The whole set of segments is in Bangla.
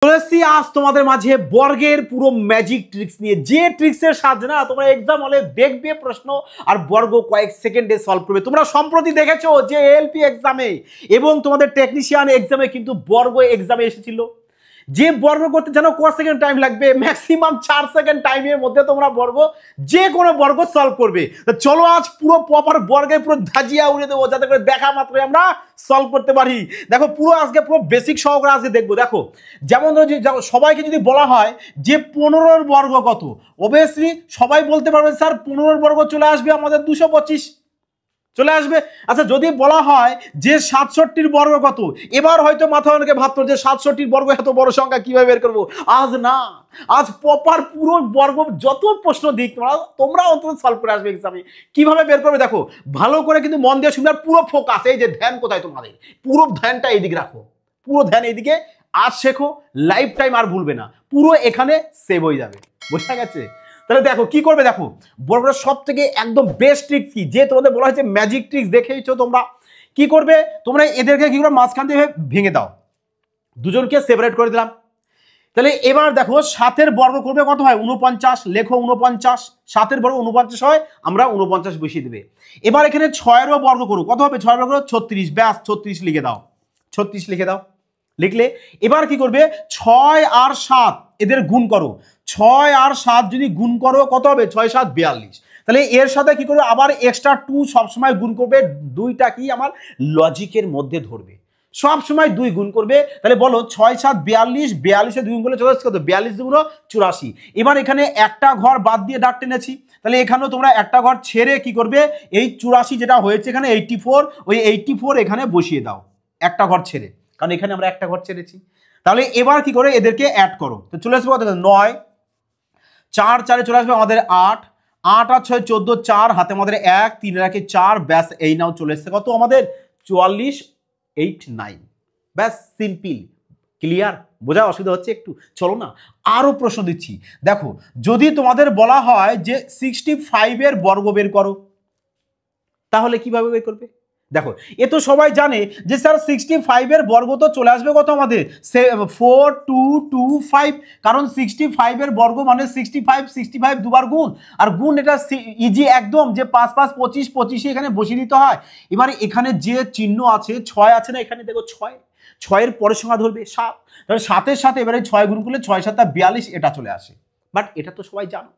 আজ তোমাদের মাঝে বর্গের পুরো ম্যাজিক ট্রিক্স নিয়ে, যে ট্রিক্সের সাহায্যে না তোমরা এক্সাম হলে দেখবে প্রশ্ন আর বর্গ কয়েক সেকেন্ডে সলভ করবে। তোমরা সম্প্রতি দেখেছো যে এএলপি এক্সামে এবং তোমাদের টেকনিশিয়ান এক্সামে কিন্তু বর্গ এক্সামে এসেছিল, যে বর্গ করতে জানো কত সেকেন্ড টাইম লাগবে, ম্যাক্সিমাম 4 সেকেন্ড টাইমের মধ্যে তোমরা বর্গ যে কোনো বর্গ সলভ করবে। তো চলো আজ পুরো প্রপার বর্গের পুরো ধাজিয়া উড়ে দেবো, যাতে করে দেখা মাত্রই আমরা সলভ করতে পারি। দেখো পুরো আজকে পুরো বেসিক সহকারে আজকে দেখবো। দেখো যেমন সবাইকে যদি বলা হয় যে 15 বর্গ কত, অবভিয়াসলি সবাই বলতে পারবে স্যার 15 বর্গ চলে আসবে আমাদের 225 চলে আসবে। আচ্ছা যদি বলা হয় যে 67 বর্গ কত, এবার হয়তো মাথায় অনেকে ভাবতো যে 67 বর্গ এত বড় সংখ্যা কিভাবে বের করবো। আজ না, আজ প্রপার পুরো বর্গ যত প্রশ্ন দিক তোমরা অন্তত সলভ করে আসবে এক্সামে। কিভাবে বের করবে দেখো, ভালো করে কিন্তু মন দিয়ে শুনবে, পুরো ফোকাস, এই যে ধ্যান কোথায় তোমাদের, পুরো ধ্যানটা এইদিকে রাখো, পুরো ধ্যান এইদিকে। আজ শেখো, লাইফ টাইম আর ভুলবে না, পুরো এখানে সেভ হয়ে যাবে। বোঝা গেছে? তাহলে দেখো কি করবে, দেখো বড় সব থেকে একদম বেস্ট ট্রিক্স কি, যে তোমাদের বলা হয়েছে ম্যাজিক ট্রিক্স দেখেইছো তোমরা, কি করবে তোমরা এদেরকে কি করে মাঝখান দিয়ে ভেঙে দাও, দুজনকে সেপারেট করে দিলাম। তাহলে এবার দেখো 7-এর বর্গ করবে কত হয় 49, লেখো 49, 7-এর বর্গ 49 হয়, আমরা 49 বসিয়ে দেবে। এবার এখানে 6-এরও বর্গ করো, কত হবে 6-এর বর্গ 36, ব্যাস 36 লিখে দাও, 36 লিখে দাও। লিখলে এবার কি করবে 6 আর 7 এদের গুণ করো, 6 আর 7 যদি গুণ করো কত হবে 6 7 42। তাহলে এর সাথে কি করবে আবার এক্সট্রা 2 সবসময় গুণ করবে, দুইটা কি আমার লজিকের মধ্যে ধরবে, সব সময় 2 গুণ করবে। তাহলে বলো 6 7 42, 42 2 গুণ করলে চলে আসছে কত 42 2 84। এবার এখানে একটা ঘর বাদ দিয়ে দাগ টেনেছি, তাহলে এখানেও তোমরা একটা ঘর ছেড়ে কি করবে এই 84 যেটা হয়েছে এখানে 84, ওই 84 এখানে বসিয়ে দাও একটা ঘর ছেড়ে, কারণ এখানে আমরা একটা ঘর ছেড়েছি। তাহলে এবার কি করে এদেরকে অ্যাড করো, তো চলে আসবে কত 9, 4 4 চলে আসবে আমাদের 8, 8 আর 6 14, 4 হাতে আমাদের 1, 3 রাখে 4, ব্যাস এই নাও চলে এসছে কত আমাদের 44 8 9। ব্যাস সিম্পল, ক্লিয়ার, বোঝা অসুবিধা হচ্ছে একটু? চলো না আরো প্রশ্ন দিচ্ছি। দেখো যদি তোমাদের বলা হয় যে 65-এর বর্গ বের করো, তাহলে কিভাবে বের করবে? দেখো এ তো সবাই জানে যে স্যার 65-এর বর্গ তো চলে আসবে কত আমাদের 4225, কারণ 65-এর বর্গ মানে 65 দুবার গুণ, আর গুণ এটা ইজি একদম, যে 5 5 25 25 এখানে বসিয়ে দিতে হয়। এবার এখানে যে চিহ্ন আছে 6 আছে না, এখানে দেখো 6-এর পরের সংখ্যা ধরবে 7, তাহলে 7-এর সাথে এবারে 6 গুণ করলে 6 7 42 এটা চলে আসে। বাট এটা তো সবাই জানো,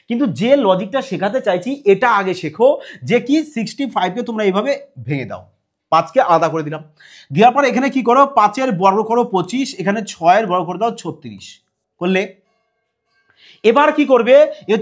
কিন্তু যে লজিকটা শেখাতে চাইছি এটা আগে শেখো, যে কি 65-কে তোমরা এইভাবে ভেঙে দাও, 5কে আলাদা করে দিলাম, দেওয়ার পর এখানে কি করো 5-এর বর্গ করো 25, এখানে 6-এর বর্গ করে দাও 36 করলে। এবার কি করবে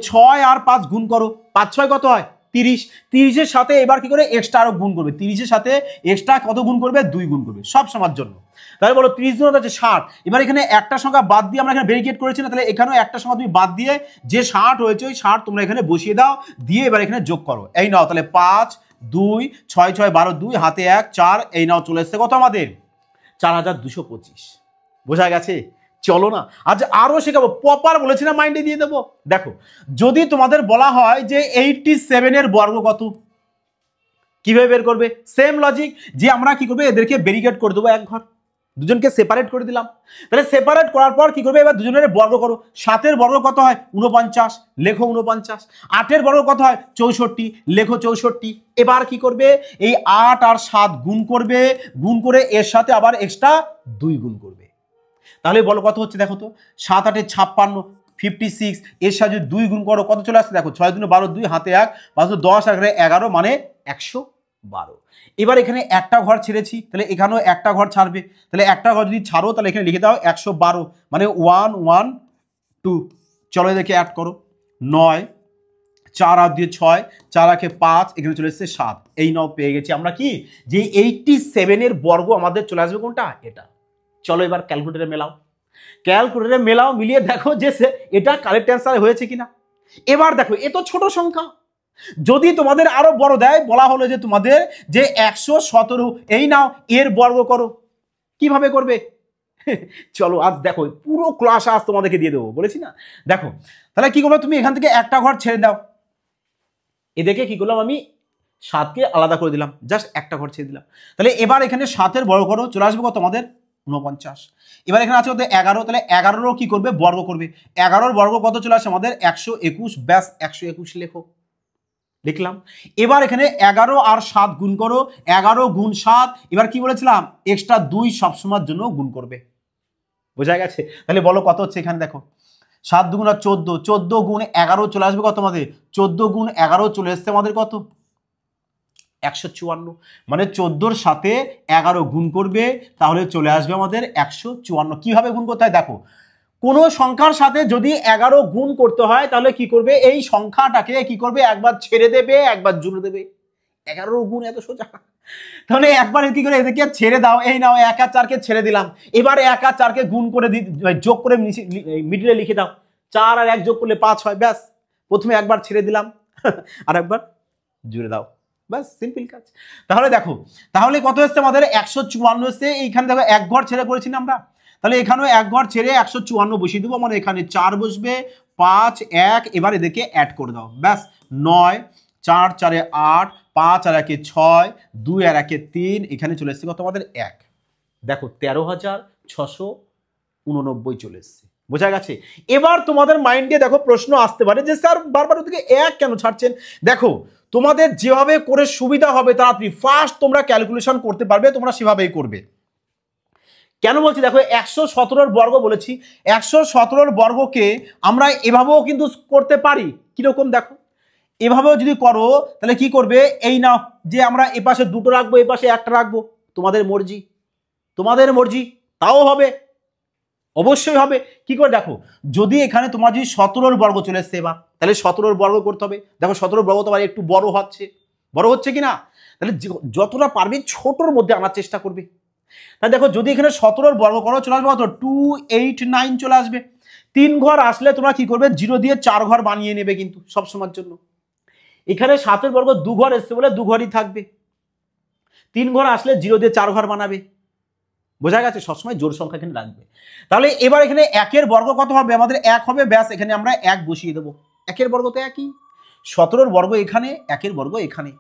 6 আর 5 গুণ করো, 5 6 কত হয় 30, 30-এর সাথে এবার কি করে এক্সট্রা আরো গুণ করবে, 30-এর সাথে এক্সট্রা কত গুণ করবে 2 গুণ করবে, সব সবার জন্য। তাহলে বলো 30 গুণ হচ্ছে 60। এবার এখানে একটা সংখ্যা বাদ দিয়ে আমরা এখানে ব্যারিকেড করেছি না, তাহলে এখানেও একটা সংখ্যা তুমি বাদ দিয়ে যে 60 হয়েছে ওই 60 তোমরা এখানে বসিয়ে দাও, দিয়ে এবার এখানে যোগ করো, এই নাও তাহলে 5 2 6 6 12 2 হাতে 1 4, এই নাও চলে এসছে কত আমাদের 4225। বোঝা গেছে? চলো না আজ আরো শেখাবো, প্রপার বলেছি না মাইন্ডে দিয়ে দেবো। দেখো যদি তোমাদের বলা হয় যে 87-এর বর্গ কত, কিভাবে বের করবে? সেম লজিক, যে আমরা কি করবে এদেরকে ব্যারিকেড করে দেবো এক ঘর, দুজনকে সেপারেট করে দিলাম। তাহলে সেপারেট করার পর কি করবে এবার দুজনের বর্গ করো, 7-এর বর্গ কত হয় 49, লেখো 49, 8-এর বর্গ কত হয় 64, লেখো 64। এবার কি করবে এই 8 আর 7 গুণ করবে, গুণ করে এর সাথে আবার এক্সট্রা 2 গুণ করবে, তাহলে বলো কত হচ্ছে দেখো তো 7 8 56 56, এর সাথে 2 গুণ করো কত চলে আসছে দেখো 6 2 12 2 হাতে 1 5 10 আর 11 মানে 112। এবার এখানে একটা ঘর ছেড়েছি, তাহলে এখানেও একটা ঘর ছাড়বে, তাহলে একটা ঘর যদি ছাড়ো তাহলে এখানে লিখে দাও 112 মানে 1 1 2। চলো এদেরকে অ্যাড করো, 9 4 আর দিয়ে 6 4 আঁকে 5, এখানে চলে এসছে 7, এই নাও পেয়ে গেছি আমরা কি যে 87-এর বর্গ আমাদের চলে আসবে কোনটা এটা। চলো এবার ক্যালকুলেটরে মেলাও, ক্যালকুলেটরে মেলাও, মিলিয়ে দেখো যে এটা কারেক্ট অ্যান্সার হয়েছে কিনা। এবার দেখো এ তো ছোট সংখ্যা, যদি তোমাদের আরো বড় দেয়, বলা হলো যে তোমাদের যে 117, এই নাও এর বর্গ করো, কিভাবে করবে চলো আজ দেখো পুরো ক্লাস আজ তোমাদেরকে দিয়ে দেবো, বলেছি না। দেখো তাহলে কি করবে তুমি এখান থেকে একটা ঘর ছেড়ে দাও, এদেরকে কি করলাম আমি 7-কে আলাদা করে দিলাম, জাস্ট একটা ঘর ছেড়ে দিলাম। তাহলে এবার এখানে 7-এর বর্গ করো, চলে আসবে কত তোমাদের 49। এবার এখানে আছে ওদের 11, তাহলে 11 কি করবে বর্গ করবে, 11 বর্গ কত চলে আসে আমাদের 121, ব্যাস 121 লেখো, লিখলাম। এবার এখানে 11 আর 7 গুণ করো, 11 গুণ 7, এবার কি বলেছিলাম এক্সট্রা 2 সবসময়ের জন্য গুণ করবে, বোঝা গেছে? তাহলে বলো কত হচ্ছে, এখানে দেখো 7 দুগুণ 14, 14 গুণ 11 চলে আসবে কত আমাদের, 14 গুণ 11 চলে আসছে আমাদের কত 154, মানে 14-র সাথে 11 গুণ করবে, তাহলে চলে আসবে আমাদের 154। কিভাবে গুণ করতে হয় দেখো, কোনো সংখ্যার সাথে যদি 11 গুণ করতে হয় তাহলে কি করবে, এই সংখ্যাটাকে কি করবে একবার ছেড়ে দেবে একবার জুড়ে দেবে। 11 গুণ এত সোজা, তাহলে একবার কি করে এদেরকে ছেড়ে দাও, এই নাও 1 আর 4 কে ছেড়ে দিলাম, এবার 1 আর 4 কে গুণ করে যোগ করে মিডলে লিখে দাও, 4 আর 1 যোগ করলে 5 হয়, ব্যাস প্রথমে একবার ছেড়ে দিলাম আর একবার জুড়ে দাও, ব্যাস সিম্পল কাজ। তাহলে দেখো, তাহলে কত এসছে আমাদের 154 এসছে, এইখানে দেখো এক ঘর ছেড়ে করেছি না আমরা, তাহলে এখানেও এক ঘর ছেড়ে 154 বসিয়ে দেবো, মানে এখানে 4 বসবে, 5 1, এবার এদেরকে অ্যাড করে দাও, ব্যাস 9, 4 4 8, 5 আর 1 6, 2 আর 1 3, এখানে চলে এসছে কত আমাদের 1, দেখো 13,689 চলে এসছে, বোঝা গেছে? এবার তোমাদের মাইন্ডে দেখো প্রশ্ন আসতে পারে যে স্যার বারবার ওদিকে 1 কেন ছাড়ছেন, দেখো তোমাদের যেভাবে করে সুবিধা হবে তাড়াতাড়ি ফার্স্ট তোমরা ক্যালকুলেশন করতে পারবে, তোমরা সেভাবেই করবে। কেন বলছি দেখো 117 বর্গ বলেছি, 117 বর্গকে আমরা এভাবেও কিন্তু করতে পারি, কিরকম দেখো এভাবেও যদি করো তাহলে কি করবে, এই নাও যে আমরা এপাশে দুটো রাখবো এপাশে একটা রাখবো, তোমাদের মর্জি, তোমাদের মর্জি, তাও হবে, অবশ্যই হবে। কি করে দেখো, যদি এখানে তোমার যদি 17 বর্গ চলে এসছে এবার, তাহলে 17 বর্গ করতে হবে, দেখো 17 বর্গ তোমার একটু বড় হচ্ছে কি না, তাহলে যতটা পারবে ছোটর মধ্যে আনার চেষ্টা করবে। তাহলে দেখো যদি এখানে 17 বর্গ করো চলে আসবে কত 289 চলে আসবে, 3 ঘর আসলে তোমরা কি করবে 0 দিয়ে 4 ঘর বানিয়ে নেবে কিন্তু সব সময়ের জন্য। এখানে 7 বর্গ 2 ঘর এসছে বলে 2 ঘরই থাকবে, 3 ঘর আসলে 0 দিয়ে 4 ঘর বানাবে, বোঝা গেছে? সবসময় জোড় সংখ্যা এখানে রাখবে। তাহলে এবার এখানে 1 বর্গ কত হবে আমাদের 1 হবে, ব্যাস এখানে আমরা 1 বসিয়ে দেবো, 1 বর্গ তো একই, 17 বর্গ এখানে, 1 বর্গ এখানে।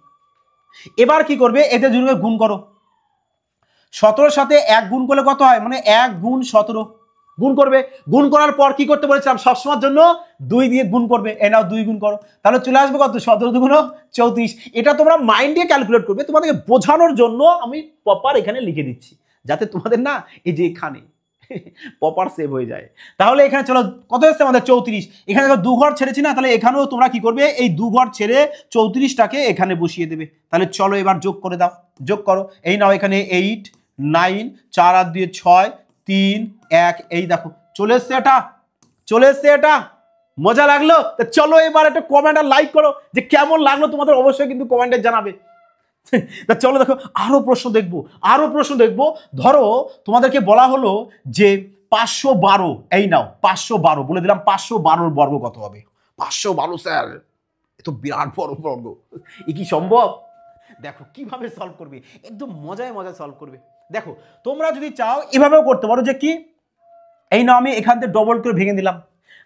এবার কি করবে এতে দুটোকে গুণ করো, 17 সাথে 1 গুণ করলে কত হয়, মানে 1 গুণ 17 গুণ করবে, গুণ করার পর কি করতে বলেছিলাম সবসময়ের জন্য 2 দিয়ে গুণ করবে, এ নাও 2 গুণ করো, তাহলে চলে আসবে কত 17 দুগুণ 34। এটা তোমরা মাইন্ডে ক্যালকুলেট করবে, তোমাদেরকে বোঝানোর জন্য আমি প্রপার এখানে লিখে দিচ্ছি যাতে তোমাদের না এই যে এখানে প্রপার সেভ হয়ে যায়। তাহলে এখানে চলো কত এসছে আমাদের 34, এখানে দেখো 2 ঘর ছেড়েছি না, তাহলে এখানেও তোমরা কি করবে এই 2 ঘর ছেড়ে 34টাকে এখানে বসিয়ে দেবে। তাহলে চলো এবার যোগ করে দাও, যোগ করো, এই নাও এখানে 8 9, 4 আর 2 6, 3 1, এই দেখো চলে এসছে এটা, চলে এসছে এটা, মজা লাগলো? চলো এবার একটা কমেন্ট আর লাইক করো যে কেমন লাগলো তোমাদের, অবশ্যই কিন্তু কমেন্টে জানাবে। তা চলো দেখো আরো প্রশ্ন দেখবো, ধরো তোমাদেরকে বলা হলো যে 512, এই নাও 512 বলে দিলাম, 512 বর্গ কত হবে, 512 স্যার এ তো বিরাট বড় বর্গ, এ কি সম্ভব? দেখো কিভাবে সলভ করবে, একদম মজায় সলভ করবে। দেখো তোমরা যদি চাও এভাবেও করতে পারো যে কি, এই নাও আমি এখান থেকে ডবল করে ভেঙে দিলাম,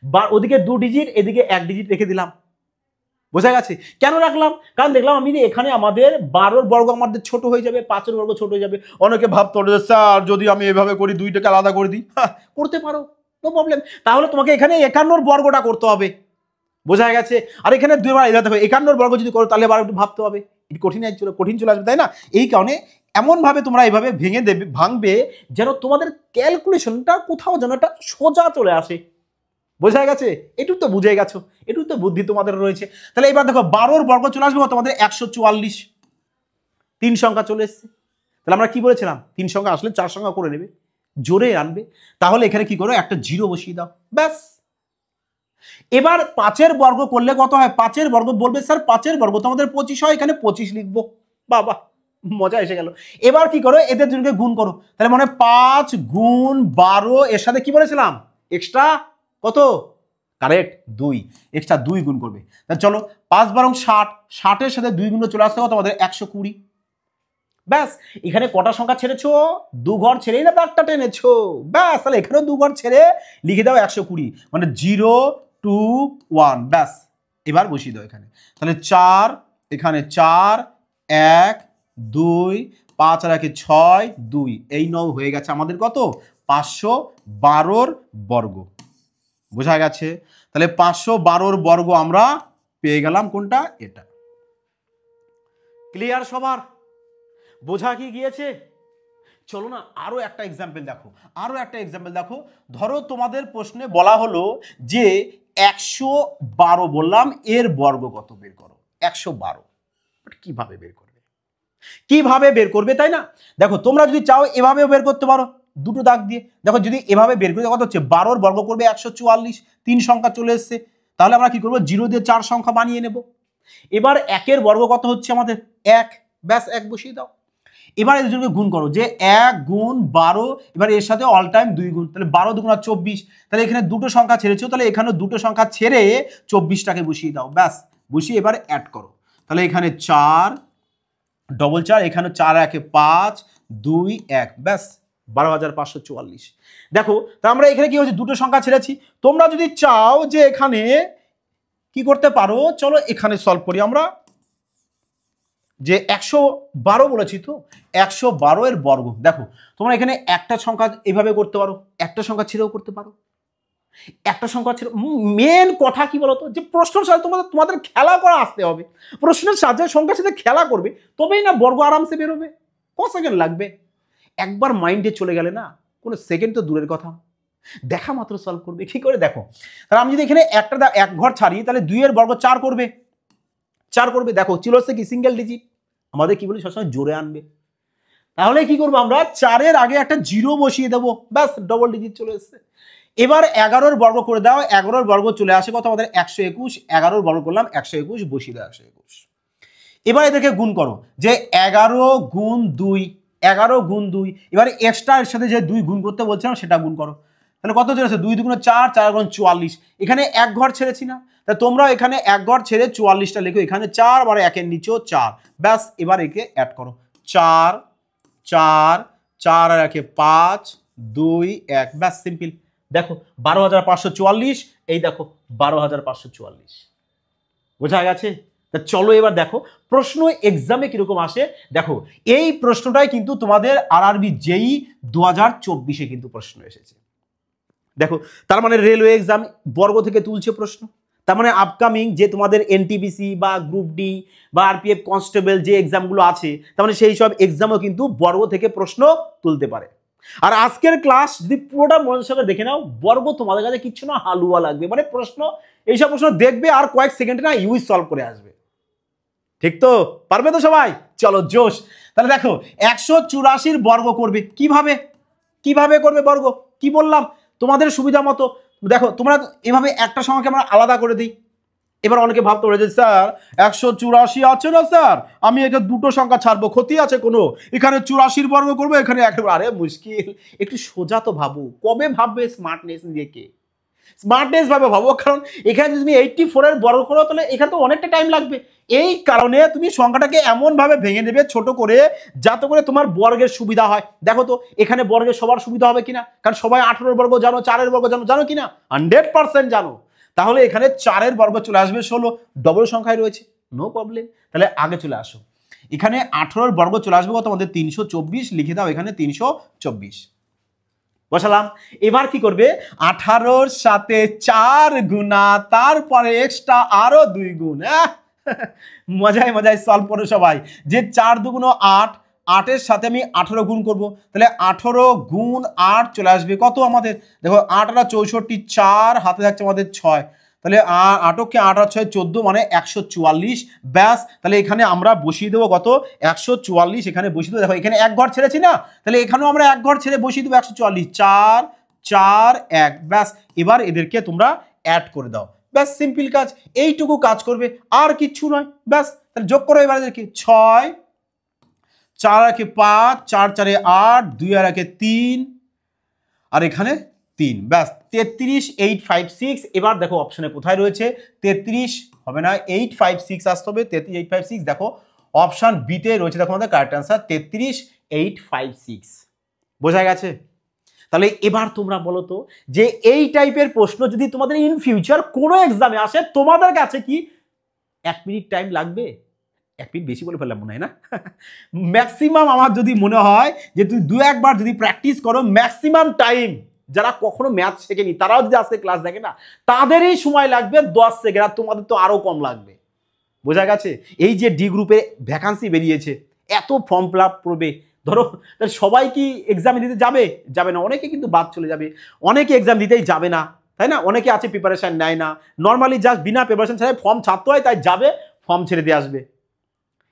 বা ওদিকে 2 ডিজিট এদিকে 1 ডিজিট রেখে দিলাম, বোঝা গেছে? কেন রাখলাম, কারণ দেখলাম আমি এখানে আমাদের 12 বর্গ আমাদের ছোট হয়ে যাবে, 5 বর্গ ছোট হয়ে যাবে। অনেকে ভাবতো স্যার যদি আমি এভাবে করি 2টাকে আলাদা করে দিই, করতে পারো, নো প্রবলেম। তাহলে তোমাকে এখানে 51 বর্গটা করতে হবে, বোঝা গেছে? আর এখানে 2 বার দেখো 51 বর্গ যদি করো তাহলে আবার একটু ভাবতে হবে, কঠিন চলে আসবে, তাই না? এই কারণে এমন ভাবে তোমরা এইভাবে ভেঙে দেবে, ভাঙবে যেন তোমাদের ক্যালকুলেশনটা কোথাও যেন একটা সোজা চলে আসে, বোঝা গেছে? একটু তো বুঝে গেছো, একটু তো বুদ্ধি তোমাদের রয়েছে। তাহলে এবার দেখো 12 বর্গ চলে আসবে তোমাদের 144, 3 সংখ্যা চলে এসছে। তাহলে আমরা কি বলেছিলাম 3 সংখ্যা আসলে 4 সংখ্যা করে নেবে, জোরে আনবে। তাহলে এখানে কি করো একটা 0 বসিয়ে দাও, ব্যাস। এবার 5 বর্গ করলে কত হয়, 5 বর্গ বলবে স্যার 5 বর্গ তো আমাদের 25 হয়, এখানে 25 লিখবো, বাবা মজা এসে গেল। এবার কি করো এদের দুটোকে গুণ করো, তাহলে মানে 5 গুণ 12, এর সাথে কি বলেছিলাম এক্সট্রা কত, কারেক্ট 2, এক্সট্রা 2 গুণ করবে। তাহলে চলো 5 বারং 60, 60-এর সাথে 2 গুণ চলে আসতে কত আমাদের 120, ব্যাস। এখানে কটা সংখ্যা ছেড়েছো, 2 ঘর ছেড়েই না তারটা টেনেছো, ব্যাস। তাহলে এখানেও 2 ঘর ছেড়ে লিখে দাও 120, মানে 0 2 1, ব্যাস। এবার বসিয়ে দাও এখানে, তাহলে 4, এখানে 4 1 2 5 আর 1 6 2 এই 9 হয়ে গেছে আমাদের কত 512 বর্গ। বোঝা গেছে? তাহলে 512 বর্গ আমরা পেয়ে গেলাম কোনটা, এটা। ক্লিয়ার সবার? বোঝা কি গিয়েছে? চলো না আরো একটা এক্সাম্পল দেখো, আরো একটা এক্সাম্পল দেখো। ধরো তোমাদের প্রশ্নে বলা হলো যে 112 বললাম, এর বর্গ কত বের করো। 112 কিভাবে বের করবে, কিভাবে বের করবে, তাই না? দেখো তোমরা যদি চাও এভাবেও বের করতে পারো, দুটো দাগ দিয়ে। দেখো যদি এভাবে বের করতে, কত হচ্ছে 12 বর্গ করবে 144, 3 সংখ্যা চলে এসছে। তাহলে আমরা কি করবো, 0 দিয়ে 4 সংখ্যা বানিয়ে নেব। এবার 1 বর্গ কত হচ্ছে আমাদের 1, ব্যাস 1 বসিয়ে দাও। এবার এর জন্য গুণ করো, যে 1 গুণ 12, এবার এর সাথে অল টাইম 2 গুণ, তাহলে 12 দুগুণা 24। তাহলে এখানে দুটো সংখ্যা ছেড়েছো, তাহলে এখানে দুটো সংখ্যা ছেড়ে 24টাকে বসিয়ে দাও, ব্যাস বসিয়ে এবার অ্যাড করো। তাহলে এখানে 4 ডবল 4, এখানে 4 1 5 2 1, ব্যাস 12,544। দেখো তা আমরা এখানে কি হচ্ছে, দুটো সংখ্যা ছেড়েছি। তোমরা যদি চাও যে এখানে কি করতে পারো, চলো এখানে সলভ করি আমরা। যে 112 বলেছি, তো 112 এর বর্গ। দেখো তোমরা এখানে একটা সংখ্যা এভাবে করতে পারো, একটা সংখ্যা ছেড়েও করতে পারো, একটা সংখ্যা ছেড়ে। মেন কথা কি বলতো, যে প্রশ্নের সাথে তোমাদের খেলা করা আসতে হবে। প্রশ্নের সাথে সংখ্যার সাথে খেলা করবে, তবেই না বর্গ আরামসে বেরোবে। কত সেকেন্ড লাগবে? একবার মাইন্ডে চলে গেলে না, কোনো সেকেন্ড তো দূরের কথা, দেখা মাত্র সলভ করবে। কি করে দেখো, তাহলে আমি যদি এখানে একটা এক ঘর ছাড়ি, তাহলে 2 এর বর্গ 4 করবে, 4 করবে। দেখো ছিল হচ্ছে কি সিঙ্গেল ডিজিট, আমাদের কি বলি সবসময় জোরে আনবে। তাহলে কি করবো আমরা, 4 এর আগে একটা 0 বসিয়ে দেবো, ব্যাস ডবল ডিজিট চলে এসছে। এবার 11 বর্গ করে দাও, 11 বর্গ চলে আসে কত আমাদের 121, 11 বর্গ করলাম 121, বসিয়ে দাও 121। এবার এদেরকে গুণ করো, যে 11 গুণ 2, 11 গুণ 2, এবার এক্সট্রা এর সাথে যে 2 গুণ করতে বলছিলাম সেটা গুণ করো। তাহলে কত চলে আসে, 2 2 4, 4 গুণ 44। এখানে এক ঘর ছেড়েছি না, তা তোমরা এখানে এক ঘর ছেড়ে 44টা লিখো, এখানে 4 আর 1 এর নিচেও 4, ব্যাস এবার একে অ্যাড করো। 4 4 4 আর 1 5 2 1, ব্যাস সিম্পল। দেখো 12,544, এই দেখো 12,544। বোঝা গেছে? তা চলো এবার দেখো প্রশ্ন এক্সামে কিরকম আসে। দেখো এই প্রশ্নটাই কিন্তু তোমাদের আরআরবি জেই 2024-এ কিন্তু প্রশ্ন এসেছে। দেখো তার মানে রেলওয়ে এক্সাম বর্গ থেকে তুলছে প্রশ্ন, তার মানে আপকামিং যে তোমাদের এনটিপিসি বা গ্রুপ ডি বা আরপিএফ কনস্টেবল যে এক্সামগুলো আছে, তার মানে সেই সব এক্সামও কিন্তু বর্গ থেকে প্রশ্ন তুলতে পারে। আর আজকের ক্লাস যদি পুরোটা মনোযোগ সহকারে দেখে নাও, বর্গ তোমাদের কাছে কিচ্ছু না, হালুয়া লাগবে। মানে প্রশ্ন, এইসব প্রশ্ন দেখবে আর কয়েক সেকেন্ডে না ইউজ সলভ করে আসবে। ঠিক তো? পারবে তো সবাই? চলো জোশ। তাহলে দেখো 184 বর্গ করবে কিভাবে, কিভাবে করবে বর্গ, কি বললাম তোমাদের সুবিধা মতো। দেখো তোমরা এভাবে একটা সংখ্যাকে আমরা আলাদা করে দিই। এবার অনেকে ভাবতে পারে যে স্যার 184 আছে না স্যার, আমি এটা দুটো সংখ্যা ছাড়বো, ক্ষতি আছে কোনো? এখানে 84 বর্গ করবো, এখানে একেবারে, আরে মুশকিল। একটু সোজা তো ভাবো, কবে ভাববে স্মার্টনেস নিজেকে, স্মার্টনেস ভাবে ভাবো। কারণ এখানে যদি তুমি 84 এর বর্গ করো, তাহলে এখানে তো অনেকটা টাইম লাগবে। এই কারণে তুমি সংখ্যাটাকে এমন ভাবে ভেঙে নেবে ছোট করে, যাতে করে তোমার বর্গের সুবিধা হয়। দেখো তো এখানে বর্গের সবার সুবিধা হবে কিনা, কারণ সবাই 18 বর্গ জানো, 4 বর্গ জানো, জানো কিনা? 100% জানো। তাহলে এখানে 4 বর্গ চলে আসবে 16, ডবল সংখ্যায় রয়েছে, নো প্রবলেম। তাহলে আগে চলে আসো, এখানে 18 বর্গ চলে আসবে কত আমাদের 324, লিখে দাও এখানে 324 বসালাম। এবার কি করবে, 18-র সাথে 4 গুণা, তারপরে এক্সট্রা আরো 2 গুণ। মজায় মজায় সলভ করো সবাই। যে 4 2 8, 8-এর সাথে আমি 18 গুণ করব, তাহলে 18 গুণ 8 চলে আসবে কত আমাদের, দেখো 8 আর 64, 4 হাতে থাকছে আমাদের 6, তাহলে 8কে 8 আর 6 14, মানে 144, ব্যাস। তাহলে এখানে আমরা বসিয়ে দেবো কত 144, এখানে বসিয়ে দেবো। দেখো এখানে এক ঘর ছেড়েছি না, তাহলে এখানেও আমরা এক ঘর ছেড়ে বসিয়ে দেবো 144, 4 4 1, ব্যাস। এবার এদেরকে তোমরা অ্যাড করে দাও, ব্যাস সিম্পল কাজ, এইটুকু কাজ করবে আর কিচ্ছু নয়, ব্যাস। তাহলে যোগ করো এবার এদেরকে, 6 4 আর 5, 4 4 8, 2 আর 3, আর এখানে 3, ব্যাস 33 856। এবার দেখো অপশনে কোথায় রয়েছে, 33 হবে না, 856 আসতে হবে, 33 856। দেখো অপশন বিতে রয়েছে, দেখো আমাদের কারেক্ট অ্যান্সার 33 856। বোঝা গেছে? তাহলে এবার তোমরা বলো তো, যে এই টাইপের প্রশ্ন যদি তোমাদের ইন ফিউচার কোনো এক্সামে আসে, তোমাদের কাছে কি 1 মিনিট টাইম লাগবে? এক মিনিট বেশি বলে ফেললাম মনে হয় না? ম্যাক্সিমাম আমার যদি মনে হয় যে তুই দু একবার যদি প্র্যাকটিস করো, ম্যাক্সিমাম টাইম যারা কখনো ম্যাথ শেখেনি তারাও যদি আজকে ক্লাস দেখে না, তাদেরই সময় লাগবে 10 সেকেন্ড, আর তোমাদের তো আরো কম লাগবে। বোঝা গেছে? এই যে ডি গ্রুপে ভ্যাকান্সি বেরিয়েছে, এত ফর্ম ফিল আপ করবে, ধরো সবাই কি এক্সাম দিতে যাবে? যাবে না। অনেকে কিন্তু বাদ চলে যাবে, অনেকে এক্সাম দিতেই যাবে না, তাই না? অনেকে আছে প্রিপারেশন নেয় না, নর্মালি জাস্ট বিনা প্রিপারেশন ছাড়াই ফর্ম ছাড়তে হয়, তাই যাবে, ফর্ম ছেড়ে দিয়ে আসবে।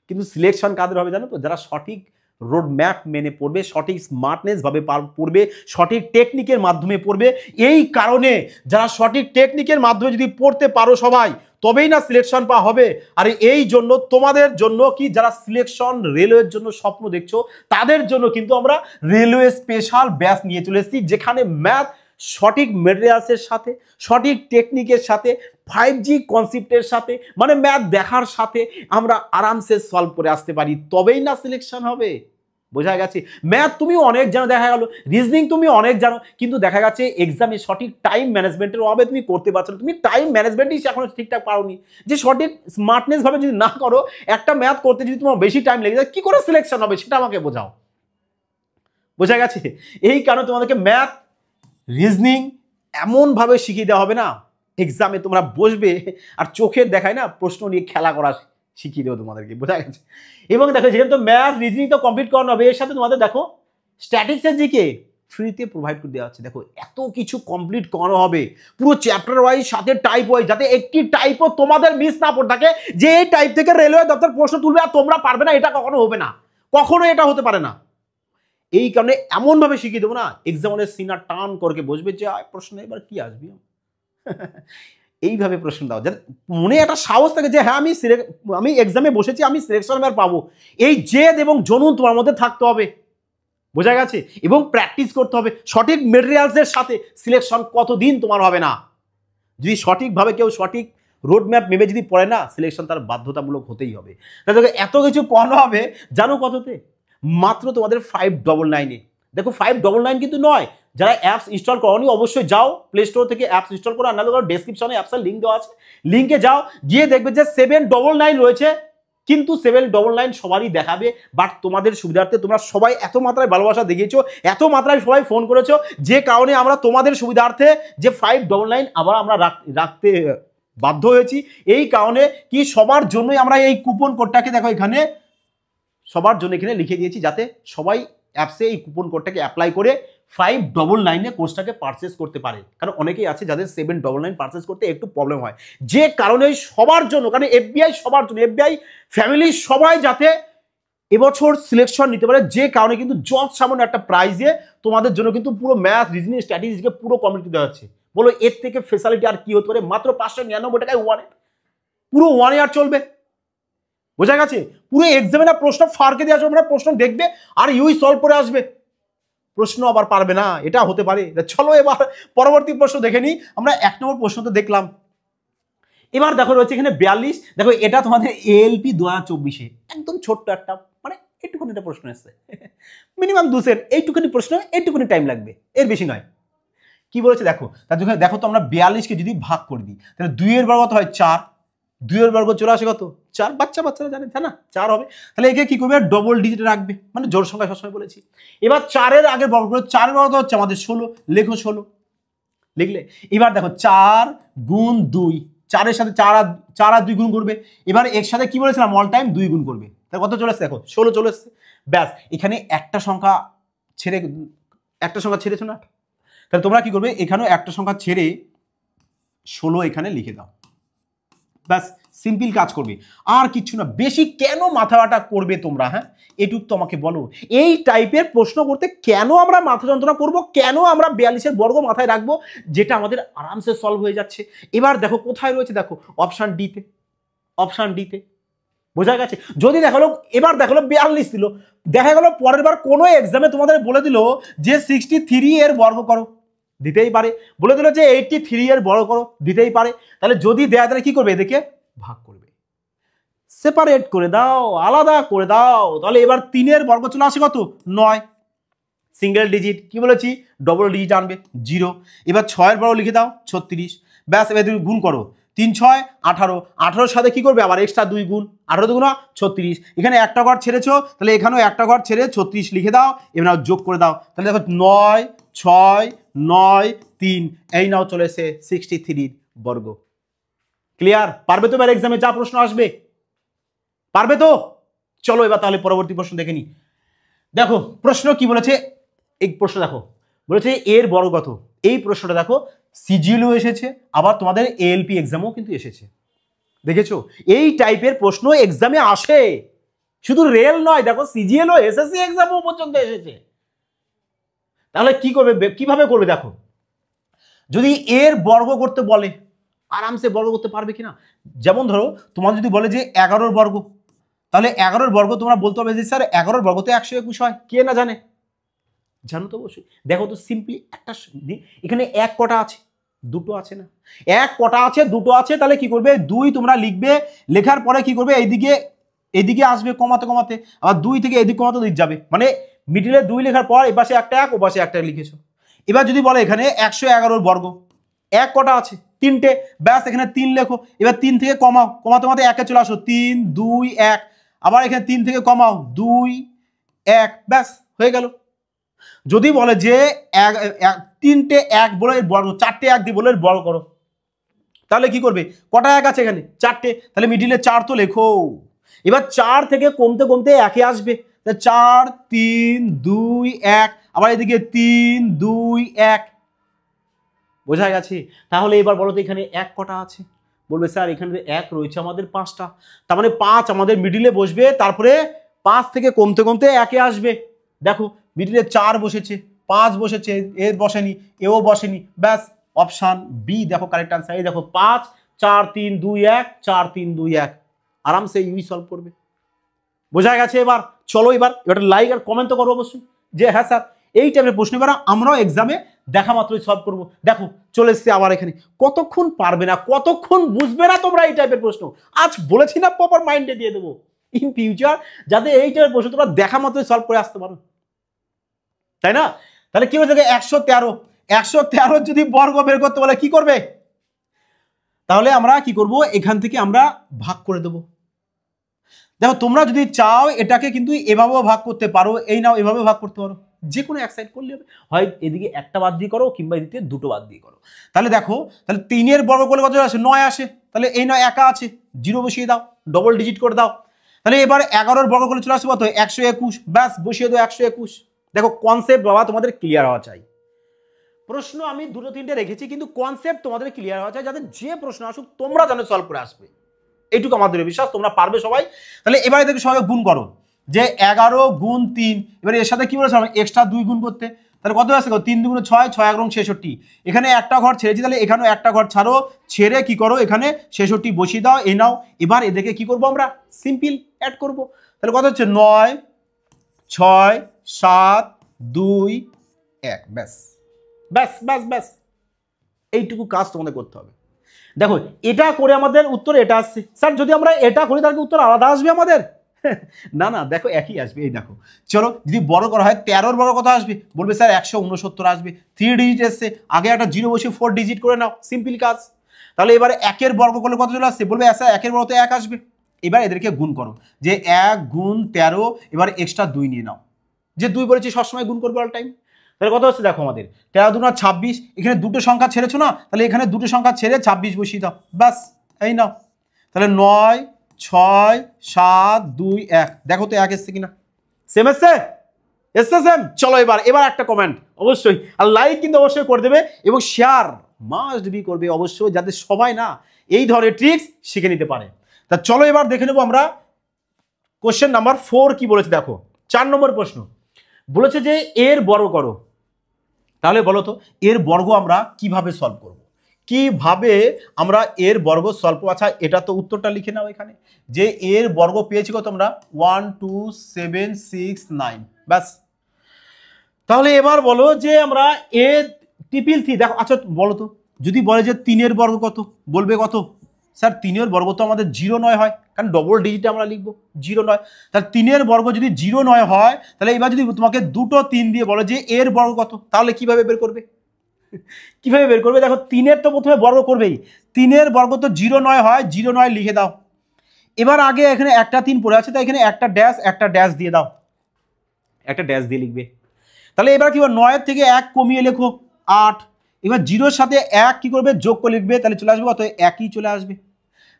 কিন্তু সিলেকশন কাদের হবে জানো তো? যারা সঠিক রোড ম্যাপ মেনে পড়বে, সঠিক স্মার্টনেস ভাবে পড়বে, সঠিক টেকনিকের মাধ্যমে পড়বে। এই কারণে যারা সঠিক টেকনিকের মাধ্যমে যদি পড়তে পারো সবাই, তবেই না সিলেকশন পাওয়া হবে। আর এই জন্য তোমাদের জন্য কি, যারা সিলেকশন রেলওয়ের জন্য স্বপ্ন দেখছো, তাদের জন্য কিন্তু আমরা রেলওয়ে স্পেশাল ব্যাচ নিয়ে চলে এসেছি, যেখানে ম্যাথ সঠিক মেটেরিয়ালসের সাথে, সঠিক টেকনিকের সাথে, 5G কনসেপ্টের সাথে, মানে ম্যাথ দেখার সাথে আমরা আরামসে সলভ করে আসতে পারি, তবেই না সিলেকশন হবে। বোঝা গেছে? ম্যাথ তুমি অনেক জানো, দেখা গেল রিজনিং তুমি অনেক জানো, কিন্তু দেখা গেছে এক্সামে সঠিক টাইম ম্যানেজমেন্টের অভাবে তুমি করতে পারছো না। তুমি টাইম ম্যানেজমেন্টই এখন ঠিকঠাক পারোনি, যে সঠিক স্মার্টনেস ভাবে যদি না করো, একটা ম্যাথ করতে যদি তোমার বেশি টাইম লেগে যায়, কি করে সিলেকশন হবে সেটা আমাকে বোঝাও। বোঝা গেছে? এই কারণে তোমাদেরকে ম্যাথ, রিজনিং এমনভাবে শিখিয়ে দেওয়া হবে না, এক্সামে তোমরা বসবে আর চোখের দেখায় না প্রশ্ন নিয়ে খেলা করা শিখিয়ে দেবো তোমাদেরকে। বোঝা গেছে? এবং দেখো, যেখানে তো ম্যাথ রিজনিং তো কমপ্লিট করানো হবে, এর সাথে তোমাদের দেখো স্ট্যাটিক্সের জিকে ফ্রিতে প্রোভাইড করে দেওয়া হচ্ছে। দেখো এত কিছু কমপ্লিট করানো হবে, পুরো চ্যাপ্টার ওয়াইজ, সাথে টাইপ ওয়াইজ, যাতে একটি টাইপও তোমাদের মিস না পড়ে থাকে, যে এই টাইপ থেকে রেলওয়ে দপ্তর প্রশ্ন তুলবে আর তোমরা পারবে না, এটা কখনো হবে না, কখনো এটা হতে পারে না। এই কারণে এমনভাবে শিখিয়ে দেবো না, এক্সামের সিনার টান করকে বসবে যে প্রশ্ন এবার কি আসবে, এইভাবে প্রশ্ন দাও, যাতে মনে একটা সাহস থাকে যে হ্যাঁ আমি এক্সামে বসেছি, আমি সিলেকশন এবার পাবো। এই জেদ এবং জনুন তোমার মধ্যে থাকতে হবে। বোঝা গেছে? এবং প্র্যাকটিস করতে হবে সঠিক মেটেরিয়ালসের সাথে। সিলেকশন কতদিন তোমার হবে না, যদি সঠিকভাবে কেউ সঠিক রোড ম্যাপ মেপে যদি পড়ে না, সিলেকশন তার বাধ্যতামূলক হতেই হবে। তাদেরকে এত কিছু করানো হবে, জানো কততে? মাত্র তোমাদের 599-এ। দেখো 599 কিন্তু নয়, যারা অ্যাপস ইনস্টল করোনি অবশ্যই যাও প্লে স্টোর থেকে অ্যাপস ইনস্টল করো, আর নাহলে ডেসক্রিপশনে অ্যাপসের লিঙ্ক দেওয়া আছে, লিঙ্কে যাও, গিয়ে দেখবে যে 799 রয়েছে। কিন্তু 799 সবারই দেখাবে, বাট তোমাদের সুবিধার্থে তোমরা সবাই এত মাত্রায় ভালোবাসা দেখিয়েছো, এত মাত্রায় সবাই ফোন করেছো, যে কারণে আমরা তোমাদের সুবিধার্থে যে 599 আবার আমরা রাখতে বাধ্য হয়েছি। এই কারণে কি, সবার জন্যই আমরা এই কুপন কোডটাকে দেখো এখানে সবার জন্য এখানে লিখে দিয়েছি, যাতে সবাই অ্যাপসে এই কুপন কোডটাকে অ্যাপ্লাই করে 599-এ কোর্সটাকে পারচেস করতে পারে। কারণ অনেকেই আছে যাদের 799 পারচেস করতে একটু প্রবলেম হয়, যে কারণে সবার জন্য, কারণ এফবিআই সবার জন্য, এফবিআই ফ্যামিলি সবাই যাতে এবছর সিলেকশন নিতে পারে, যে কারণে কিন্তু জব সামান্য একটা প্রাইজে তোমাদের জন্য কিন্তু পুরো ম্যাথ, রিজনিং, স্ট্র্যাটেজিকে পুরো কমপ্লিট দেওয়া হচ্ছে। বলো এর থেকে ফেসিলিটি আর কি হতে পারে? মাত্র 599 টাকায় পুরো 1 ইয়ার চলবে। বোঝা গেছে? পুরো এক্সামে না প্রশ্ন ফারকে দিয়ে আসবে, প্রশ্ন দেখবে আর ইউই সলভ করে আসবে, প্রশ্ন আবার পারবে না, এটা হতে পারে। চলো এবার পরবর্তী প্রশ্ন দেখে নিই আমরা। 1 নম্বর প্রশ্ন তো দেখলাম, এবার দেখো রয়েছে এখানে 42। দেখো এটা তোমাদের এএলপি 2024-এ একদম ছোট্ট একটা, মানে একটুখানি একটা প্রশ্ন এসছে, মিনিমাম 200 এইটুখানি প্রশ্ন, এইটুখানি টাইম লাগবে, এর বেশি নয়। কি বলেছে দেখো, তার জন্য দেখো তো আমরা 42-কে যদি ভাগ করে দিই, তাহলে 2 এর বর্গ কত হয়? 4। 2 এর বর্গ চলে আসে কত? 4। বাচ্চারা জানে, তাই না? 4 হবে। তাহলে একে কি করবে? ডবল ডিজিটে রাখবে, মানে জোড় সংখ্যা সবসময় বলেছি। এবার 4-এর আগে বর্গ করে, 4 এর বর্গ হচ্ছে আমাদের 16, লেখো 16, লিখলে। এবার দেখো 4 গুণ 2, 4-এর সাথে 4 আর 2 গুণ করবে। এবার এর সাথে কি বলেছিলাম? অল টাইম 2 গুণ করবে। তাহলে কত চলে আসছে? দেখো 16 চলে আসছে। ব্যাস, এখানে একটা সংখ্যা ছেড়েছো না, তাহলে তোমরা কি করবে? এখানেও একটা সংখ্যা ছেড়ে 16 এখানে লিখে দাও। ব্যাস, সিম্পল কাজ করবে, আর কিছু না। বেশি কেন মাথা ব্যথা করবে তোমরা? হ্যাঁ, এটুক তো আমাকে বলো। এই টাইপের প্রশ্ন করতে কেন আমরা মাথা যন্ত্রণা করব? কেন আমরা 42-এর বর্গ মাথায় রাখবো, যেটা আমাদের আরামসে সলভ হয়ে যাচ্ছে? এবার দেখো কোথায় রয়েছে, দেখো অপশান ডিতে। বোঝা গেছে? যদি দেখালো, এবার দেখালো 42 দিল, দেখা গেল পরের বার কোনো এক্সামে তোমাদের বলে দিল যে 63 এর বর্গ করো, দিতেই পারে। বলে দিল যে 83 এর বর্গ করো, দিতেই পারে। তাহলে যদি দেয়, তাহলে কি করবে? এদিকে ভাগ করবে, সেপারেট করে দাও, আলাদা করে দাও। তাহলে এবার 3 এর বর্গ চলে আসে কত? 9। সিঙ্গেল ডিজিট, কি বলেছি? ডবল ডিজিট আনবে, 0। এবার 6 এর বর্গ লিখে দাও, 36। ব্যাস, এবার তুমি গুণ করো, 3 6 18, 18-র সাথে কি করবে আবার এক্সট্রা 2 গুণ, 18 দুগুণ 36, এখানে একটা ঘর ছেড়েছো তাহলে এখানেও একটা ঘর ছেড়ে 36 লিখে দাও, এবার নাও যোগ করে দাও, তাহলে দেখো 9 6 9 3, এই নাও চলে এসে 63 বর্গ। ক্লিয়ার? পারবে তো এবার এক্সামে যা প্রশ্ন আসবে, পারবে তো? চলো এবার তাহলে পরবর্তী প্রশ্ন দেখে নি। দেখো প্রশ্ন কি বলেছে, এই প্রশ্ন দেখো বলেছে এর বর্গ কত। এই প্রশ্নটা দেখো সিজিএলও এসেছে, আবার তোমাদের এএলপি এক্সামও কিন্তু এসেছে। দেখেছো এই টাইপের প্রশ্ন এক্সামে আসে, শুধু রেল নয়, দেখো সিজিএলও এসএসসি এক্সামও পর্যন্ত এসেছে। তাহলে কি করবে, কিভাবে করবে? দেখো যদি এর বর্গ করতে বলে আরামসে বর্গ করতে পারবে কিনা। যেমন ধরো তোমার যদি বলে যে 11-র বর্গ, তাহলে 11-র বর্গ তোমরা বলতে হবে যে স্যার 11-র বর্গ তো 121 হয়, কে না জানে? জানো তো অবশ্যই। দেখো তো সিম্পলি একটা এখানে এক কটা আছে, দুটো আছে না, এক কটা আছে দুটো আছে, তাহলে কি করবে 2 তোমরা লিখবে, লেখার পরে কি করবে এইদিকে আসবে কমাতে কমাতে, আবার 2 থেকে এদিকে কমাতে দিক যাবে, মানে মিডিলে 2 লেখার পর এই পাশে একটা 1 ও পাশে একটা লিখেছো। এবার যদি বলে এখানে 111-র বর্গ, এক কটা আছে 3টে, ব্যাস এখানে 3 লেখো, এবার 3 থেকে কমাও, কমাতে কমাতে 1-এ চলে আসো, 3 2 1, আবার এখানে 3 থেকে কমাও 2 1, ব্যাস হয়ে গেল। যদি বলে যে 3টে 1 বলে বর্গ, 4টে 1 দিয়ে বলে বর্গ করো, তাহলে কি করবে, কটা 1 আছে এখানে 4টে, তাহলে মিডিলে 4 তো লেখো। এবার 4 থেকে কমতে কমতে 1-এ আসবে, 4 3 2 1, আবার এদিকে 3 2 1, বোঝা গেছে? তাহলে এবার বলো তো এখানে 1 কটা আছে, বলবে স্যার এখানে 1 রয়েছে আমাদের 5টা, তার মানে 5 আমাদের মিডিলে বসবে, তারপরে 5 থেকে কমতে কমতে 1-এ আসবে। দেখো মিডিলে 4 বসেছে, 5 বসেছে, এ বসেনি, এও বসেনি, ব্যাস অপশান বি দেখো কারেক্ট আনসার। এই দেখো 5 4 3 2 1, 4 3 2 1, আরামসে ইউই সলভ করবে। বোঝা গেছে? এবার চলো এবার একটা লাইক আর কমেন্ট তো করো অবশ্যই যে হ্যাঁ স্যার এই টাইপের প্রশ্ন এবার আমরাও এক্সামে দেখা মাত্রই সলভ করবো। দেখো চলে এসছে আবার এখানে, কতক্ষণ পারবে না, কতক্ষণ বুঝবে না তোমরা এই টাইপের প্রশ্ন। আজ বলেছি না প্রপার মাইন্ডে দিয়ে দেবো ইন ফিউচার, যাতে এই টাইপের প্রশ্ন তোমরা দেখা মাত্রই সলভ করে আসতে পারো, তাই না? তাহলে কি হয়েছে 113 যদি বর্গ বের করতে বলে কি করবে, তাহলে আমরা কি করব, এখান থেকে আমরা ভাগ করে দেবো। দেখো তোমরা যদি চাও এটাকে কিন্তু এভাবেও ভাগ করতে পারো, এই নাও এভাবে ভাগ করতে পারো, যে কোনো এক সাইড করলে হবে, হয় এদিকে একটা বাদ দিয়ে করো কিংবা এদিকে দুটো বাদ দিয়ে করো। তাহলে দেখো তাহলে 3-এর বর্গ করলে কত আসে, 9 আসে, তাহলে এই 9 একা আছে, 0 বসিয়ে দাও, ডবল ডিজিট করে দাও। তাহলে এবার 11-র বর্গ করলে চলে আসবে কত, 121, ব্যাস বসিয়ে দাও 121। দেখো কনসেপ্ট বাবা তোমাদের ক্লিয়ার হওয়া চাই। প্রশ্ন আমি 2-3টে রেখেছি, কিন্তু কনসেপ্ট তোমাদের ক্লিয়ার হওয়া চাই, যাতে যে প্রশ্ন আসুক তোমরা জানো সলভ করে আসবে, এইটুকু আমাদের বিশ্বাস, তোমরা পারবে সবাই। তাহলে এবার এদেরকে সবাই গুণ করো, যে 11 গুণ 3, এবার এর সাথে কি বলেছে এক্সট্রা 2 গুণ করতে, তাহলে কত আসছে 3 2 6, 6 11 66, এখানে একটা ঘর ছেড়েছি, তাহলে এখানেও একটা ঘর ছাড়ো, ছেড়ে কি করো এখানে 66 বসিয়ে দাও, এই নাও। এবার এদেরকে কি করব আমরা, সিম্পল অ্যাড করব। তাহলে কত হচ্ছে 9 6 7 2 1, ব্যাস ব্যাস ব্যাস ব্যাস, এইটুকু কাজ তোমাদের করতে হবে। দেখো এটা করে আমাদের উত্তর এটা আসছে, স্যার যদি আমরা এটা করি তাহলে উত্তর আলাদা আসবে আমাদের? না না, দেখো একই আসবে। এই দেখো চলো যদি বড় করা হয় 13-র বড় কত আসবে, বলবে স্যার 169 আসবে, 3 ডিজিট এসছে, আগে একটা 0 বসে 4 ডিজিট করে নাও, সিম্পল কাজ। তাহলে এবারে 1-এর বর্গ করলে কত চলে আসছে, বলবে স্যার 1-এর বর্গ তো 1 আসবে। এবার এদেরকে গুণ করো, যে 1 গুণ 13, এবার এক্সট্রা 2 নিয়ে নাও, যে 2 বলেছি সবসময় গুণ করবে অল টাইম। তাহলে কত হচ্ছে দেখো আমাদের 13 2 26, এখানে দুটো সংখ্যা ছেড়েছো না, তাহলে এখানে দুটো সংখ্যা ছেড়ে 26 বসিয়ে দাও, ব্যাস এই নাও। তাহলে 9 6 7 2 1, দেখো তো 1 এসছে কিনা, সেম এসছে, এসছে সেম। চলো এবার একটা কমেন্ট অবশ্যই, আর লাইক কিন্তু অবশ্যই করে দেবে, এবং শেয়ার মাস্ট বি করবে অবশ্যই, যাতে সবাই না এই ধরনের ট্রিক্স শিখে নিতে পারে। তা চলো এবার দেখে নেবো আমরা কোশ্চেন নাম্বার 4 কি বলেছে। দেখো 4 নম্বর প্রশ্ন বলেছে যে এর বর্গ করো। তাহলে বলো তো এর বর্গ আমরা কিভাবে সলভ করব, কিভাবে আমরা এর বর্গ সলভ করব? আচ্ছা এটা তো উত্তরটা লিখে নাও এখানে, যে এর বর্গ পেয়েছি কত আমরা 1 2 7 6 9, ব্যাস। তাহলে এবার বলো যে আমরা এ ট্রিপল 3, দেখো আচ্ছা বলো তো যদি বলে যে 3-এর বর্গ কত, বলবে কত, স্যার 3-এর বর্গ তো আমাদের 0 হয়, কারণ ডবল ডিজিটে আমরা লিখবো 0 তাহলে 3-এর বর্গ যদি 0 হয়, তাহলে এবার যদি তোমাকে দুটো 3 দিয়ে বলে যে এর বর্গ কত, তাহলে কিভাবে বের করবে, কিভাবে বের করবে? দেখো 3-এর তো প্রথমে বর্গ করবেই, 3 বর্গ তো 0 9 হয়, 0 9 লিখে দাও। এবার আগে এখানে একটা 3 পড়ে আছে, তাই এখানে একটা ড্যাশ দিয়ে দাও, একটা ড্যাশ দিয়ে লিখবে। তাহলে এবার কি হবে, 9 থেকে 1 কমিয়ে লেখো 8। এবার 0-র সাথে 1 কি করবে, যোগ করে লিখবে, তাহলে চলে আসবে কত, 1ই চলে আসবে।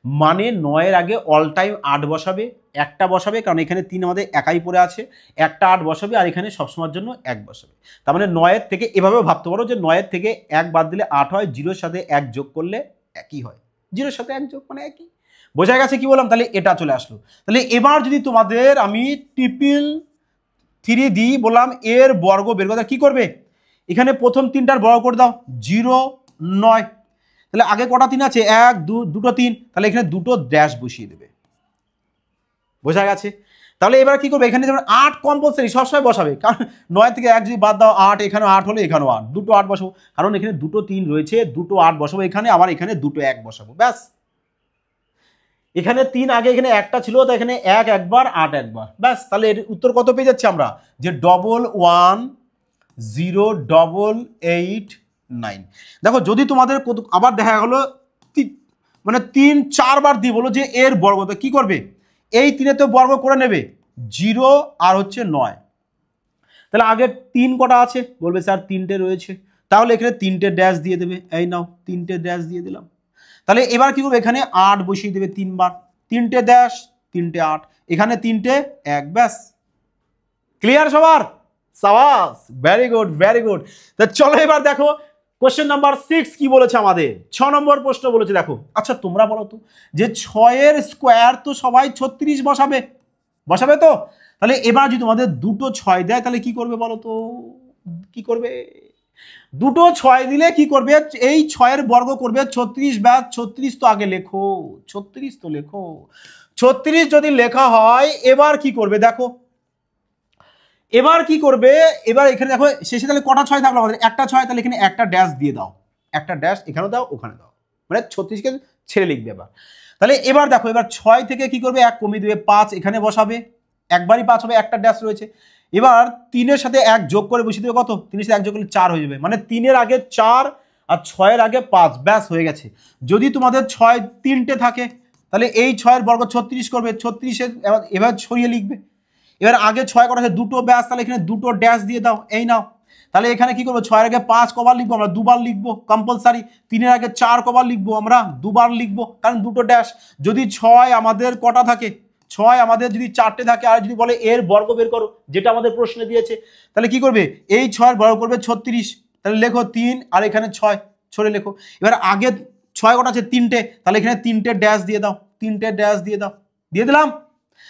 মানে 9-এর আগে অল টাইম 8 বসাবে, একটা বসাবে, কারণ এখানে 3 আমাদের একাই পড়ে আছে, একটা 8 বসাবে, আর এখানে সবসময়ের জন্য 1 বসাবে। তার মানে 9-এর থেকে এভাবেও ভাবতে পারো যে 9-এর থেকে 1 বাদ দিলে 8 হয়, 0-র সাথে 1 যোগ করলে একই হয়, 0-এর সাথে 1 যোগ মানে একই। বোঝা গেছে কি বললাম? তাহলে এটা চলে আসলো। তাহলে এবার যদি তোমাদের আমি 3 দিই, বললাম এর বর্গ বের করতে কি করবে, এখানে প্রথম 3টার বর্গ করে দাও, 0 9। তাহলে আগে কটা 3 আছে, 1 2 দুটো 3, তাহলে এখানে দুটো ড্যাশ বসিয়ে দেবে। বোঝা গেছে? তাহলে এবার কি করবে, এখানে যেমন 8 কম্পালসারি সবসময় বসাবে, কারণ 9 থেকে 1 যদি বাদ দাও 8, এখানেও 8 হলে এখানেও 8, দুটো 8 বসাবো, কারণ এখানে দুটো 3 রয়েছে, দুটো 8 বসাবো এখানে, আবার এখানে দুটো 1 বসাবো, ব্যাস। এখানে 3 আগে এখানে একটা ছিল, তাই এখানে 1 একবার, 8 একবার, ব্যাস। তাহলে এর উত্তর কত পেয়ে যাচ্ছি আমরা, যে 110889। দেখো যদি তোমাদের আবার দেখা গেলো মানে 3 4 বার দিয়ে বলো যে এর বর্গ, তো কি করবে, এই 3-এ তো বর্গ করে নেবে, 0 আর হচ্ছে 9। তাহলে আগে 3 কটা আছে, বলবে স্যার 3টে রয়েছে, তাহলে এখানে 3টে ড্যাশ দিয়ে দেবে, এই নাও 3টে ড্যাশ দিয়ে দিলাম। তাহলে এবার কি করবে, এখানে 8 বসিয়ে দেবে 3 বার, 3টে ড্যাশ 3টে 8, এখানে 3টে 1, ব্যাস। ক্লিয়ার সবার? সাবাস, ভেরি গুড ভেরি গুড। তা চলো এবার দেখো কোশ্চেন নাম্বার 6 কি বলেছে আমাদের, 6 নম্বর প্রশ্ন বলেছে। দেখো আচ্ছা তোমরা বলো তো, যে 6-এর স্কোয়ার তো সবাই 36 বসাবে, বসাবে তো? তাহলে এবার যদি তোমাদের দুটো 6 দেয়, তাহলে কি করবে বলো তো, কি করবে, দুটো 6 দিলে কি করবে, এই 6-এর বর্গ করবে 36, ব্যাস। 36 তো আগে লেখো, 36 তো লেখো। 36 যদি লেখা হয়, এবার কি করবে দেখো, এবার কি করবে, এবার এখানে দেখো শেষে তাহলে কটা 6 থাকলো আমাদের, একটা 6, তাহলে এখানে একটা ড্যাশ দিয়ে দাও, একটা ড্যাশ এখানে দাও, ওখানে দাও, মানে 36কে ছেড়ে লিখবে এবার। তাহলে এবার দেখো, এবার 6 থেকে কি করবে, 1 কমিয়ে দেবে, 5 এখানে বসাবে, একবারই 5 হবে, একটা ড্যাশ রয়েছে। এবার 3-এর সাথে 1 যোগ করে বসিয়ে দেবে, কত, 3-এর সাথে 1 যোগ করলে 4 হয়ে যাবে, মানে 3-এর আগে 4 আর 6-এর আগে 5, ব্যাস হয়ে গেছে। যদি তোমাদের 6 3টে থাকে, তাহলে এই 6-এর বর্গ 36 করবে, 36-এর এবার ছড়িয়ে লিখবে। এবার আগে 6 করা আছে, দুটো ব্যাস, তাহলে এখানে দুটো ড্যাশ দিয়ে দাও, এই নাও। তাহলে এখানে কি করবো, 6-এর আগে 5 কবার লিখবো আমরা, দুবার লিখবো কম্পালসারি। 3-এর আগে 4 কবার লিখবো আমরা, দুবার লিখবো, কারণ দুটো ড্যাশ। যদি 6 আমাদের কটা থাকে, 6 আমাদের যদি 4টে থাকে, আর যদি বলে এর বর্গ বের করো, যেটা আমাদের প্রশ্নে দিয়েছে, তাহলে কি করবে, এই 6-এর বর্গ করবে 36, তাহলে লেখো 3 আর এখানে 6 ছড়ে লেখো। এবার আগে 6 কটা আছে, 3টে, তাহলে এখানে 3টে ড্যাশ দিয়ে দাও, 3টে ড্যাশ দিয়ে দাও, দিয়ে দিলাম।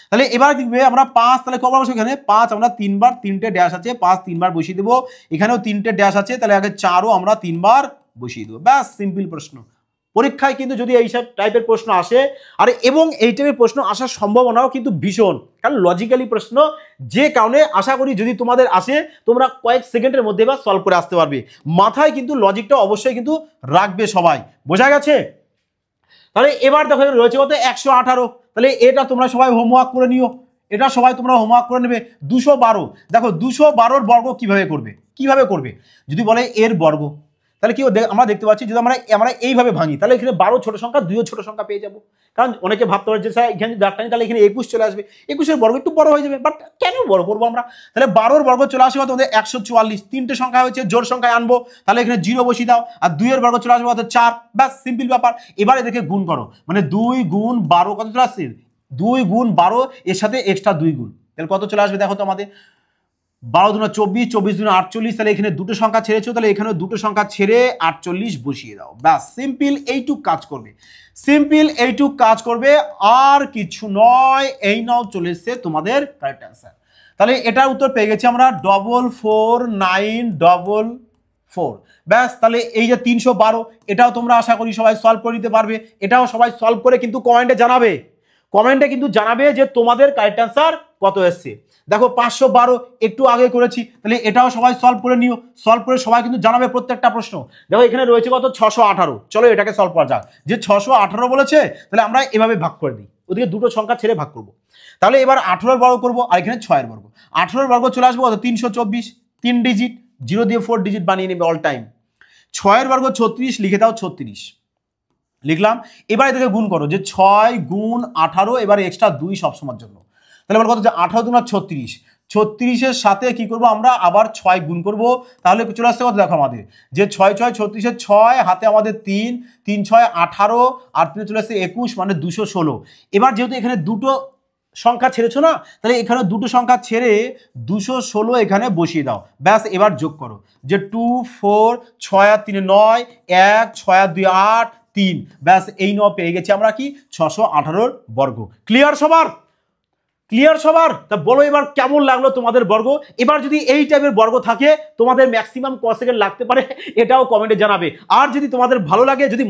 তাহলে এবার দেখবে আমরা 5, তাহলে কবার বসে, এখানে 5 আমরা 3 বার, 3টে ড্যাশ আছে, 5 3 বার বসিয়ে দেবো, এখানেও 3টে ড্যাশ আছে, তাহলে আগে 4ও আমরা 3 বার বসিয়ে দেবো, ব্যাস। সিম্পল প্রশ্ন। পরীক্ষায় কিন্তু যদি এইসব টাইপের প্রশ্ন আসে, আর এবং এই টাইপের প্রশ্ন আসার সম্ভাবনাও কিন্তু ভীষণ, কারণ লজিক্যালি প্রশ্ন, যে কারণে আশা করি যদি তোমাদের আসে, তোমরা কয়েক সেকেন্ডের মধ্যে বা সলভ করে আসতে পারবে। মাথায় কিন্তু লজিকটা অবশ্যই কিন্তু রাখবে সবাই, বোঝা গেছে? তাহলে এবার দেখো রয়েছে কত, 118। তাহলে এটা তোমরা সবাই হোমওয়ার্ক করে নিও, এটা সবাই তোমরা হোমওয়ার্ক করে নেবে। 212, দেখো 212-র বর্গ কিভাবে করবে, কিভাবে করবে, যদি বলে এর বর্গ, তাহলে কি আমরা দেখতে পাচ্ছি, যদি আমরা এইভাবে ভাঙি, তাহলে এখানে 12 ছোট সংখ্যা, 2ও ছোট সংখ্যা পেয়ে যাবো। কারণ অনেকে ভাবতে পারে যে স্যার এখানে যদি 8টা, তাহলে এখানে 21 চলে আসবে, 21-এর বর্গ একটু বড় হয়ে যাবে, বাট কেন বড় করবো আমরা? তাহলে 12-র বর্গ চলে আসবে তোমাদের 144, 3টে সংখ্যা হয়েছে, জোড় সংখ্যায় আনবো, তাহলে এখানে 0 বসিয়ে দাও, আর 2-এর বর্গ চলে আসবে কত, 4, ব্যাস সিম্পল ব্যাপার। এবার এদেরকে গুণ করো, মানে 2 গুণ 12 কত চলে আসছে, 2 গুণ 12, এর সাথে এক্সট্রা 2 গুণ, তাহলে কত চলে আসবে দেখো তো আমাদের, 12 দুনা 24, 24 দুনা 48, তাহলে এখানে দুটো সংখ্যা ছেড়েছো, তাহলে এখানেও দুটো সংখ্যা ছেড়ে 48 বসিয়ে দাও, ব্যাস সিম্পল এইটুক কাজ করবে, সিম্পল এইটুক কাজ করবে, আর কিছু নয়। এই নাও চলে এসছে তোমাদের কারেক্ট অ্যান্সার। তাহলে এটার উত্তর পেয়ে গেছি আমরা 44944, ব্যাস। তাহলে এই যে 312, এটাও তোমরা আশা করি সবাই সলভ করে দিতে পারবে, এটাও সবাই সলভ করে কিন্তু কমেন্টে জানাবে, কমেন্টে কিন্তু জানাবে যে তোমাদের কারেক্ট অ্যান্সার কত এসছে। দেখো 512 একটু আগে করেছি, তাহলে এটাও সবাই সলভ করে নিও, সলভ করে সবাই কিন্তু জানাবে প্রত্যেকটা প্রশ্ন। দেখো এখানে রয়েছে কত, 618, চলো এটাকে সলভ করা যাক। যে 618 বলেছে, তাহলে আমরা এভাবে ভাগ করে দিই, ওদিকে দুটো সংখ্যা ছেড়ে ভাগ করব। তাহলে এবার 18-এর বর্গ করবো, আর এখানে 6-এর বর্গ, 18-এর বর্গ চলে আসবো কত, 324, 3 ডিজিট, 0 দিয়ে 4 ডিজিট বানিয়ে নেবে অল টাইম। 6-এর বর্গ 36, লিখে দাও 36, লিখলাম। এবার এটাকে গুণ করো, যে 6 গুণ 18, এবার এক্সট্রা 2 সবসময়ের জন্য। তাহলে এবার কত, যে 18 দুনা 36, 36-এর সাথে কি করব আমরা আবার 6 গুণ করব, তাহলে চলে আসছে কত দেখো আমাদের, যে 6 6 36-এর 6, হাতে আমাদের 3, 3 6 18, আর 3 চলে আসছে 21, মানে 216। এবার যেহেতু এখানে দুটো সংখ্যা ছেড়েছো না, তাহলে এখানে দুটো সংখ্যা ছেড়ে 216 এখানে বসিয়ে দাও, ব্যাস এবার যোগ করো, যে 2 4 6 আর 3 9, 1 6 আর 2 8 3, ব্যাস এই 9 পেয়ে গেছি আমরা কি 618 বর্গ। ক্লিয়ার সবার? ক্লিয়ার সবার? তা বলো এবার কেমন লাগলো তোমাদের বর্গ? এবার যদি এই টাইপের বর্গ থাকে তোমাদের ম্যাক্সিমাম ক সেকেন্ড লাগতে পারে এটাও কমেন্টে জানাবে। আর যদি তোমাদের ভালো লাগে, যদি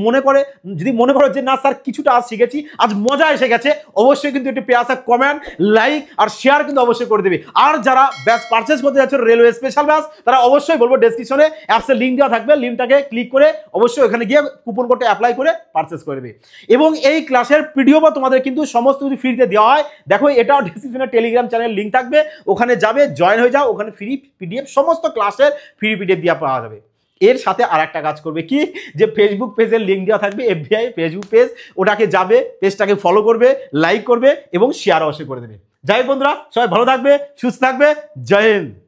মনে করো যে না স্যার কিছুটা আজ শিখেছি, আজ মজা এসে গেছে, অবশ্যই কিন্তু একটু পেয়াসা কমেন্ট, লাইক আর শেয়ার কিন্তু অবশ্যই করে দেবে। আর যারা ব্যাচ পারচেস করতে যাচ্ছ রেলওয়ে স্পেশাল ব্যাচ, তারা অবশ্যই বলবো ডেসক্রিপশনে অ্যাপসের লিঙ্ক দেওয়া থাকবে, লিঙ্কটাকে ক্লিক করে অবশ্যই ওখানে গিয়ে কুপন কোডটা অ্যাপ্লাই করে পারচেস করবে। এবং এই ক্লাসের পিডিএফ বা তোমাদের কিন্তু সমস্ত কিছু ফ্রিতে দেওয়া হয়, দেখো এটাও ডিসক্রিপশনে টেলিগ্রাম চ্যানেল লিঙ্ক থাকবে, ওখানে যাবে, জয়েন হয়ে যাও, ওখানে ফ্রি পিডিএফ, সমস্ত ক্লাসের ফ্রি পিডিএফ দিয়ে পাওয়া যাবে। এর সাথে আর একটা কাজ করবে কি, যে ফেসবুক পেজের লিঙ্ক দেওয়া থাকবে, এফবিআই ফেসবুক পেজ, ওটাকে যাবে, পেজটাকে ফলো করবে, লাইক করবে এবং শেয়ার অবশ্যই করে দেবে। যাই হোক বন্ধুরা, সবাই ভালো থাকবে, সুস্থ থাকবে, জয় হিন্দ।